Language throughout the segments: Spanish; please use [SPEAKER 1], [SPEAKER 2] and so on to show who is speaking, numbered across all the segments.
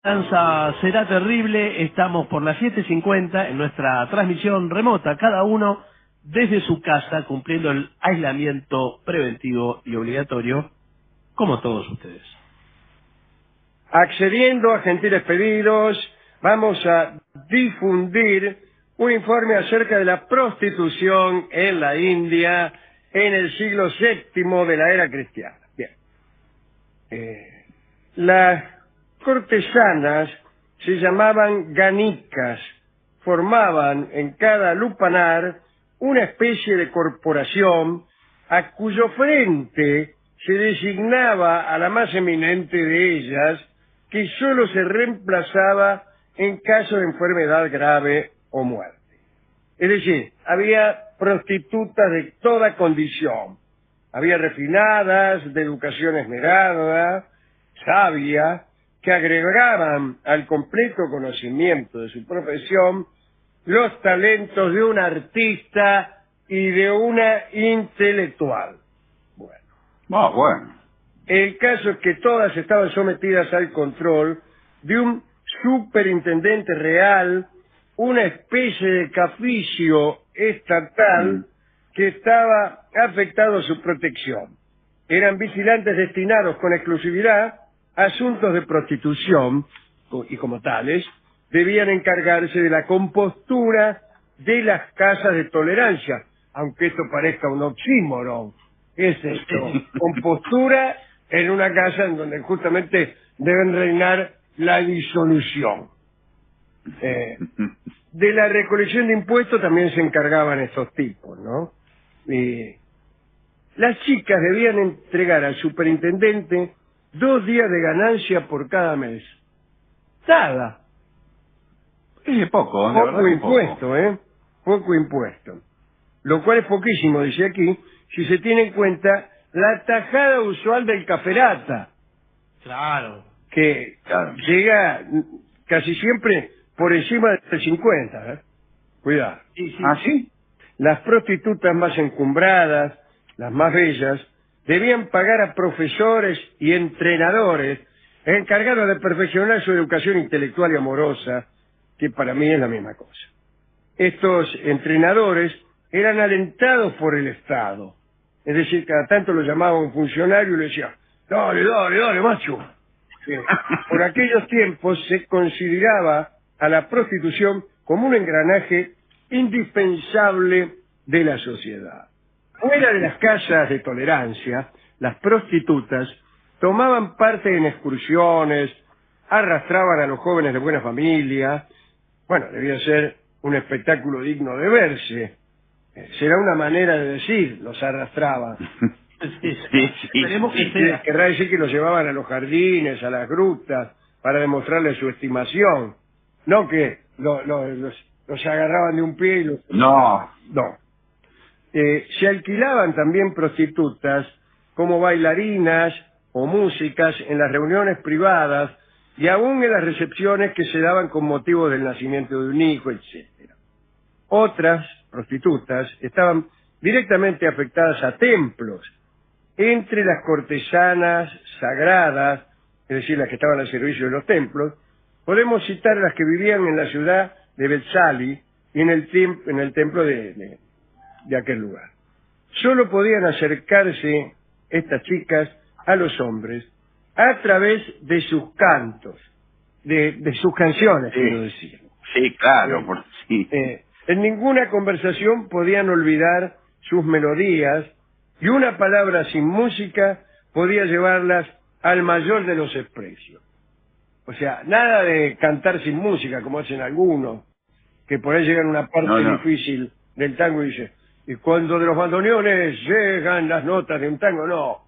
[SPEAKER 1] Danza será terrible, estamos por las 7:50 en nuestra transmisión remota, cada uno desde su casa cumpliendo el aislamiento preventivo y obligatorio, como todos ustedes.
[SPEAKER 2] Accediendo a gentiles pedidos, vamos a difundir un informe acerca de la prostitución en la India en el siglo VII de la era cristiana. Bien. Las cortesanas se llamaban ganikas, formaban en cada lupanar una especie de corporación a cuyo frente se designaba a la más eminente de ellas, que sólo se reemplazaba en caso de enfermedad grave o muerte. Es decir, había prostitutas de toda condición. Había refinadas, de educación esmerada, sabia, que agregaban al completo conocimiento de su profesión los talentos de un artista y de una intelectual.
[SPEAKER 3] Bueno.
[SPEAKER 2] El caso es que todas estaban sometidas al control de un superintendente real, una especie de caficio estatal que estaba afectado a su protección. Eran vigilantes destinados con exclusividad a asuntos de prostitución y como tales debían encargarse de la compostura de las casas de tolerancia, aunque esto parezca un oxímoron. ¿Qué es esto? Compostura en una casa en donde justamente deben reinar la disolución. De la recolección de impuestos también se encargaban estos tipos, ¿no? Las chicas debían entregar al superintendente 2 días de ganancia por cada mes. Nada.
[SPEAKER 3] Es poco, de verdad.
[SPEAKER 2] Poco impuesto, ¿eh? Poco impuesto. Lo cual es poquísimo, dice aquí, si se tiene en cuenta la tajada usual del caferata.
[SPEAKER 1] Claro.
[SPEAKER 2] Que llega casi siempre por encima del 50, ¿eh? Cuidado.
[SPEAKER 1] Sí.
[SPEAKER 3] ¿Ah, sí?
[SPEAKER 2] Las prostitutas más encumbradas, las más bellas, debían pagar a profesores y entrenadores encargados de perfeccionar su educación intelectual y amorosa, que para mí es la misma cosa. Estos entrenadores eran alentados por el Estado. Es decir, cada tanto lo llamaba un funcionario y le decía, dale, macho. Por aquellos tiempos se consideraba a la prostitución como un engranaje indispensable de la sociedad. Fuera de las casas de tolerancia, las prostitutas tomaban parte en excursiones, arrastraban a los jóvenes de buena familia. Bueno, debía ser un espectáculo digno de verse. Será una manera de decir, los arrastraban.
[SPEAKER 1] Sí. Esperemos que sea.
[SPEAKER 2] Querrá decir que los llevaban a los jardines, a las grutas, para demostrarles su estimación. No que los agarraban de un pie y los...
[SPEAKER 3] No.
[SPEAKER 2] Se alquilaban también prostitutas como bailarinas o músicas en las reuniones privadas y aún en las recepciones que se daban con motivo del nacimiento de un hijo, etc. Otras prostitutas estaban directamente afectadas a templos. Entre las cortesanas sagradas, es decir, las que estaban al servicio de los templos, podemos citar a las que vivían en la ciudad de Betsali y en el templo de aquel lugar. Solo podían acercarse estas chicas a los hombres a través de sus cantos, de sus canciones, quiero decir.
[SPEAKER 3] Sí, claro, sí.
[SPEAKER 2] En ninguna conversación podían olvidar sus melodías y una palabra sin música podía llevarlas al mayor de los desprecios. O sea, nada de cantar sin música, como hacen algunos, que por ahí llegan a una parte difícil del tango y dicen, y cuando de los bandoneones llegan las notas de un tango, no.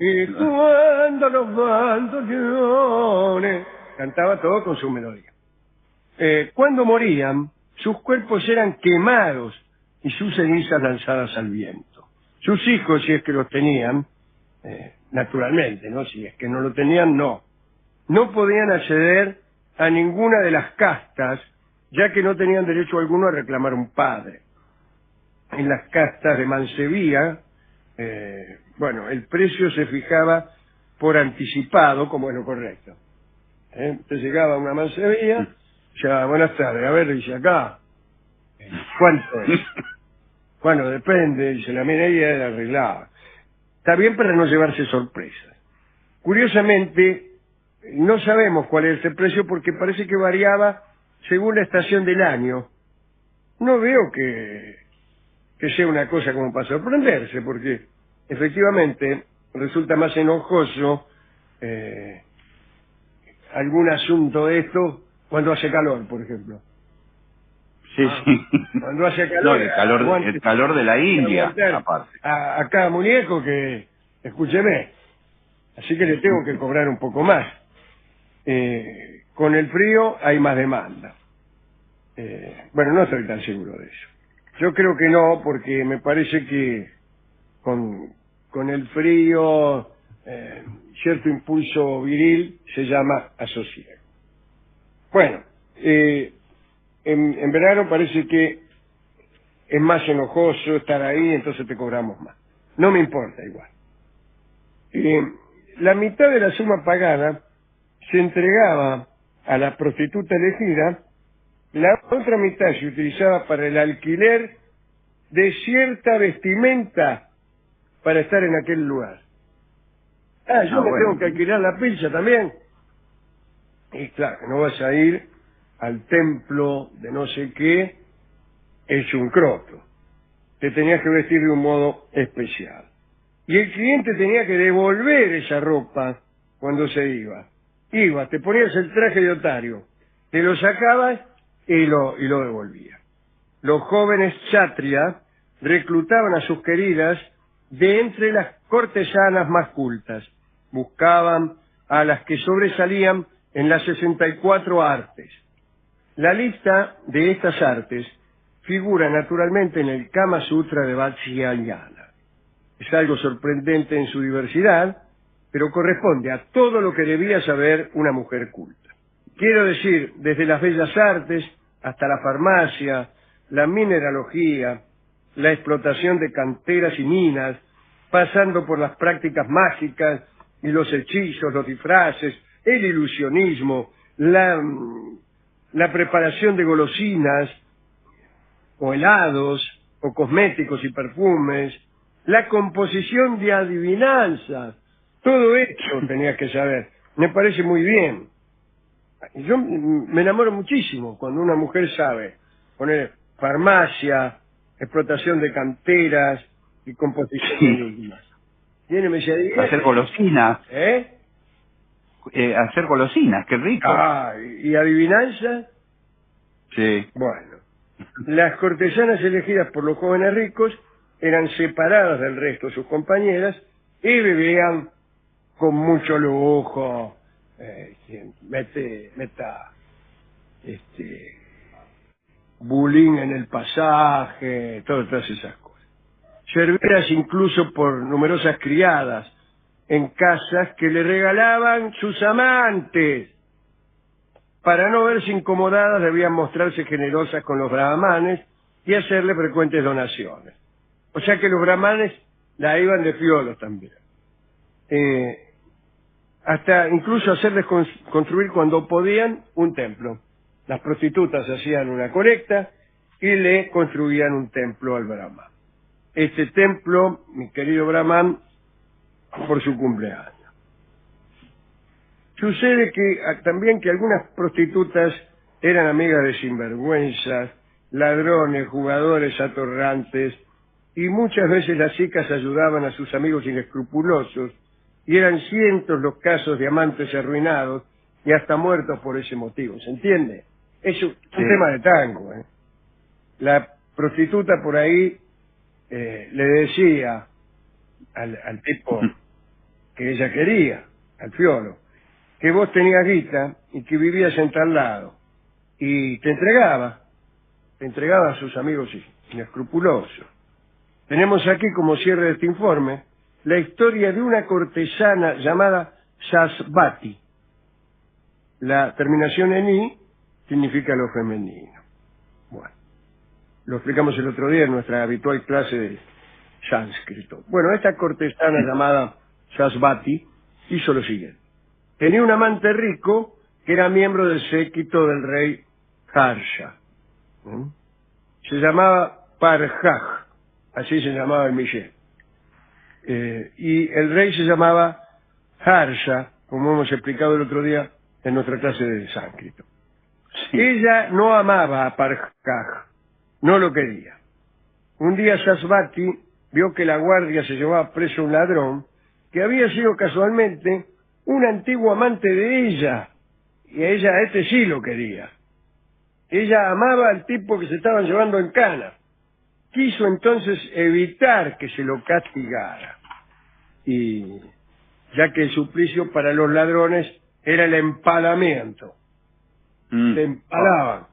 [SPEAKER 2] Y cuando los bandoneones... Cantaba todo con su melodía. Cuando morían, sus cuerpos eran quemados y sus cenizas lanzadas al viento. Sus hijos, si es que los tenían, naturalmente, ¿no? Si es que no lo tenían, no podían acceder a ninguna de las castas, ya que no tenían derecho alguno a reclamar un padre. En las castas de mancebía, el precio se fijaba por anticipado, como es lo correcto. Entonces llegaba a una mansería, ya, buenas tardes, a ver, dice acá, ¿cuánto es? Bueno, depende, dice, la minería era arreglada. Está bien para no llevarse sorpresas. Curiosamente, no sabemos cuál es el precio porque parece que variaba según la estación del año. No veo que sea una cosa como para sorprenderse, porque efectivamente resulta más enojoso algún asunto de esto cuando hace calor, por ejemplo.
[SPEAKER 3] Sí, sí.
[SPEAKER 2] Cuando hace calor,
[SPEAKER 3] No, el calor de la India, aparte.
[SPEAKER 2] A cada muñeco que, escúcheme, así que le tengo que cobrar un poco más. Con el frío hay más demanda. Bueno, no estoy tan seguro de eso. Yo creo que no, porque me parece que con el frío cierto impulso viril se llama asosiego. Bueno, en verano parece que es más enojoso estar ahí, entonces te cobramos más. No me importa igual. La mitad de la suma pagada se entregaba a la prostituta elegida, la otra mitad se utilizaba para el alquiler de cierta vestimenta para estar en aquel lugar. Yo me tengo que alquilar la pilcha también. Y claro, no vas a ir al templo de no sé qué hecho un croto. Te tenías que vestir de un modo especial. Y el cliente tenía que devolver esa ropa cuando se iba. Te ponías el traje de otario, te lo sacabas y lo devolvías. Los jóvenes kshatriya reclutaban a sus queridas de entre las cortesanas más cultas. Buscaban a las que sobresalían en las 64 artes. La lista de estas artes figura naturalmente en el Kama Sutra de Vatsyayana. Es algo sorprendente en su diversidad, pero corresponde a todo lo que debía saber una mujer culta. Quiero decir, desde las bellas artes hasta la farmacia, la mineralogía, la explotación de canteras y minas, pasando por las prácticas mágicas y los hechizos, los disfraces, el ilusionismo, la preparación de golosinas, o helados, o cosméticos y perfumes, la composición de adivinanzas, todo eso tenía que saber. Me parece muy bien. Yo me enamoro muchísimo cuando una mujer sabe poner farmacia, explotación de canteras y composición de enigmas. Tiene, me decía,
[SPEAKER 3] hacer golosinas.
[SPEAKER 2] ¿Eh?
[SPEAKER 3] Hacer golosinas, qué rico.
[SPEAKER 2] ¿Y adivinanzas?
[SPEAKER 3] Sí.
[SPEAKER 2] Bueno, las cortesanas elegidas por los jóvenes ricos eran separadas del resto de sus compañeras y vivían con mucho lujo. Meta bullying en el pasaje, todas esas cosas. Servidas incluso por numerosas criadas en casas que le regalaban sus amantes. Para no verse incomodadas debían mostrarse generosas con los brahmanes y hacerle frecuentes donaciones. O sea que los brahmanes la iban de fiolos también. Hasta incluso hacerles construir cuando podían un templo. Las prostitutas hacían una colecta y le construían un templo al Brahman. Este templo, mi querido Brahman, por su cumpleaños. Sucede que también que algunas prostitutas eran amigas de sinvergüenzas, ladrones, jugadores atorrantes, y muchas veces las chicas ayudaban a sus amigos inescrupulosos, y eran cientos los casos de amantes arruinados y hasta muertos por ese motivo. ¿Se entiende? Es un tema de tango. La prostituta por ahí le decía al tipo que ella quería, al fiolo, que vos tenías guita y que vivías en tal lado, y te entregaba a sus amigos inescrupulosos. Tenemos aquí como cierre de este informe la historia de una cortesana llamada Sasvati. La terminación en i significa lo femenino. Bueno, lo explicamos el otro día en nuestra habitual clase de sánscrito. Bueno, esta cortesana llamada Sasvati hizo lo siguiente. Tenía un amante rico que era miembro del séquito del rey Harsha. Se llamaba Parjaj, así se llamaba el Michel. Y el rey se llamaba Harsha, como hemos explicado el otro día en nuestra clase de sánscrito.
[SPEAKER 3] Sí.
[SPEAKER 2] Ella no amaba a Parjaj, no lo quería. Un día Sasvati vio que la guardia se llevaba preso a un ladrón que había sido casualmente un antiguo amante de ella, y a ella este sí lo quería. Ella amaba al tipo que se estaban llevando en cana. Quiso entonces evitar que se lo castigara, y ya que el suplicio para los ladrones era el empalamiento. Se empalaban.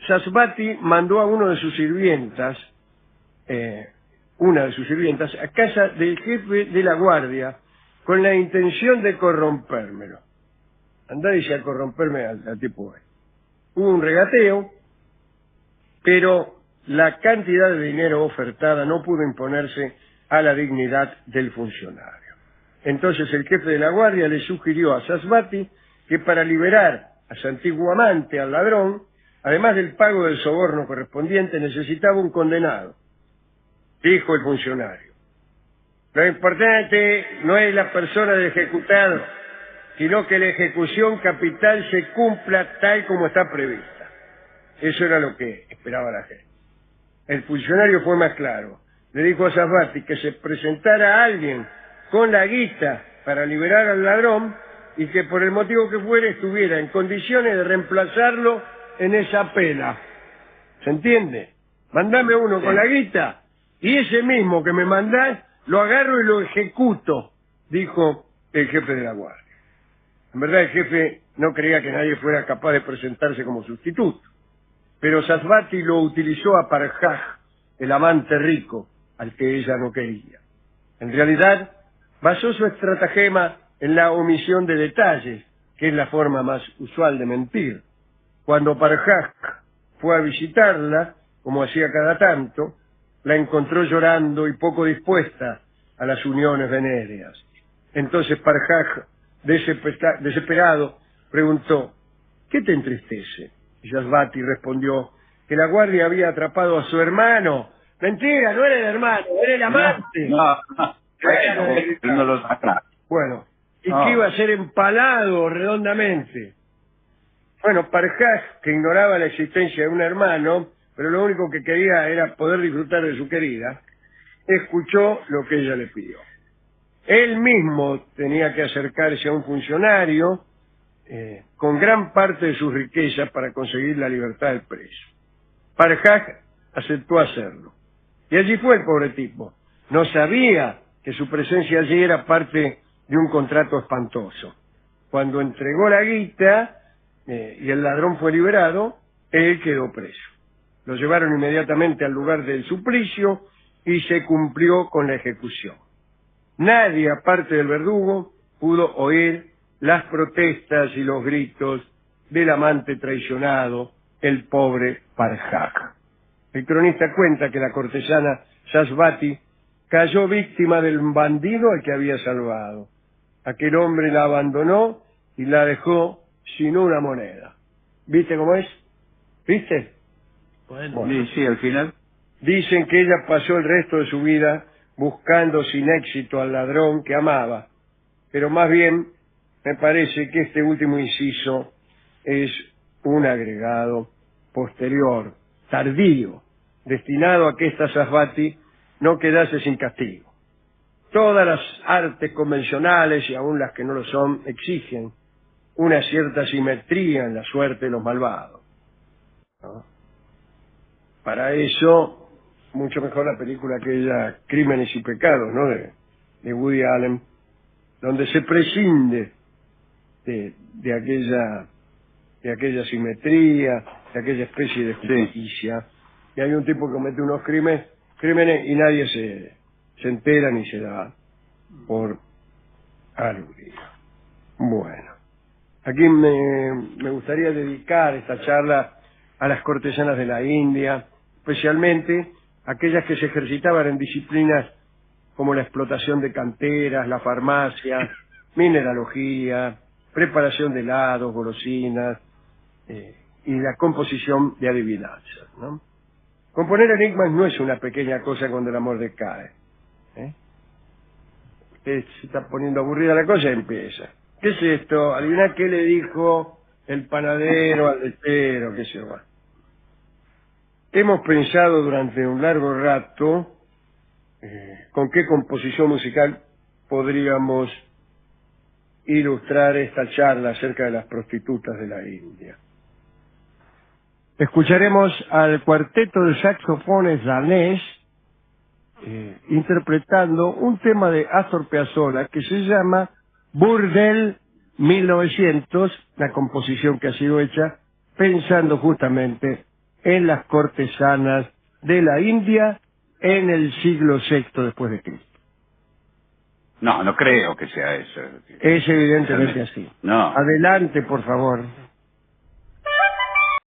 [SPEAKER 2] Sasvati mandó a una de sus sirvientas, a casa del jefe de la guardia con la intención de corrompérmelo. Andá, dice, a corromperme al tipo. Hubo un regateo, pero la cantidad de dinero ofertada no pudo imponerse a la dignidad del funcionario. Entonces el jefe de la guardia le sugirió a Sasvati que para liberar a su antiguo amante, al ladrón, además del pago del soborno correspondiente, necesitaba un condenado. Dijo el funcionario: lo importante no es la persona del ejecutado, sino que la ejecución capital se cumpla tal como está prevista. Eso era lo que esperaba la gente. El funcionario fue más claro. Le dijo a Sasvati que se presentara a alguien con la guita para liberar al ladrón y que por el motivo que fuera estuviera en condiciones de reemplazarlo en esa pena. ¿Se entiende? Mandame uno con la guita y ese mismo que me mandás lo agarro y lo ejecuto, dijo el jefe de la guardia. En verdad el jefe no creía que nadie fuera capaz de presentarse como sustituto, pero Sasvati lo utilizó a Parjaj, el amante rico, al que ella no quería. En realidad, basó su estratagema en la omisión de detalles, que es la forma más usual de mentir. Cuando Parjaj fue a visitarla, como hacía cada tanto, la encontró llorando y poco dispuesta a las uniones venéreas. Entonces Parjaj, desesperado, preguntó: ¿qué te entristece? Y Sasvati respondió que la guardia había atrapado a su hermano. Mentira, no era el hermano, era el amante.
[SPEAKER 3] No lo saca.
[SPEAKER 2] Bueno, y que iba a ser empalado redondamente. Bueno, Parjaj, que ignoraba la existencia de un hermano, pero lo único que quería era poder disfrutar de su querida, escuchó lo que ella le pidió. Él mismo tenía que acercarse a un funcionario con gran parte de sus riquezas para conseguir la libertad del preso. Parjaj aceptó hacerlo. Y allí fue el pobre tipo. No sabía que su presencia allí era parte de un contrato espantoso. Cuando entregó la guita y el ladrón fue liberado, él quedó preso. Lo llevaron inmediatamente al lugar del suplicio y se cumplió con la ejecución. Nadie, aparte del verdugo, pudo oír las protestas y los gritos del amante traicionado, el pobre Parjaj. El cronista cuenta que la cortesana Sasvati cayó víctima del bandido al que había salvado. Aquel hombre la abandonó y la dejó sin una moneda. ¿Viste cómo es? ¿Viste?
[SPEAKER 3] Bueno. Sí, al final.
[SPEAKER 2] Dicen que ella pasó el resto de su vida buscando sin éxito al ladrón que amaba, pero más bien me parece que este último inciso es un agregado posterior, tardío, destinado a que esta Sasvati no quedase sin castigo. Todas las artes convencionales, y aun las que no lo son, exigen una cierta simetría en la suerte de los malvados, ¿no? Para eso, mucho mejor la película aquella Crímenes y Pecados, ¿no?, de Woody Allen, donde se prescinde de aquella simetría, de aquella especie de justicia. Sí. Y hay un tipo que comete unos crímenes y nadie se entera ni se da por aludido. Bueno, aquí me gustaría dedicar esta charla a las cortesanas de la India, especialmente aquellas que se ejercitaban en disciplinas como la explotación de canteras, la farmacia, mineralogía, preparación de helados, golosinas y la composición de adivinanzas, ¿no? Componer enigmas no es una pequeña cosa cuando el amor decae. Usted se está poniendo aburrida la cosa y empieza. ¿Qué es esto? Adivina qué le dijo el panadero al lechero, qué sé yo. Hemos pensado durante un largo rato con qué composición musical podríamos ilustrar esta charla acerca de las prostitutas de la India. Escucharemos al cuarteto de saxofones danés interpretando un tema de Astor Piazzolla que se llama Burdel 1900, la composición que ha sido hecha pensando justamente en las cortesanas de la India en el siglo VI después de Cristo.
[SPEAKER 3] No creo que sea eso.
[SPEAKER 2] Es evidentemente así.
[SPEAKER 3] No.
[SPEAKER 2] Adelante, por favor.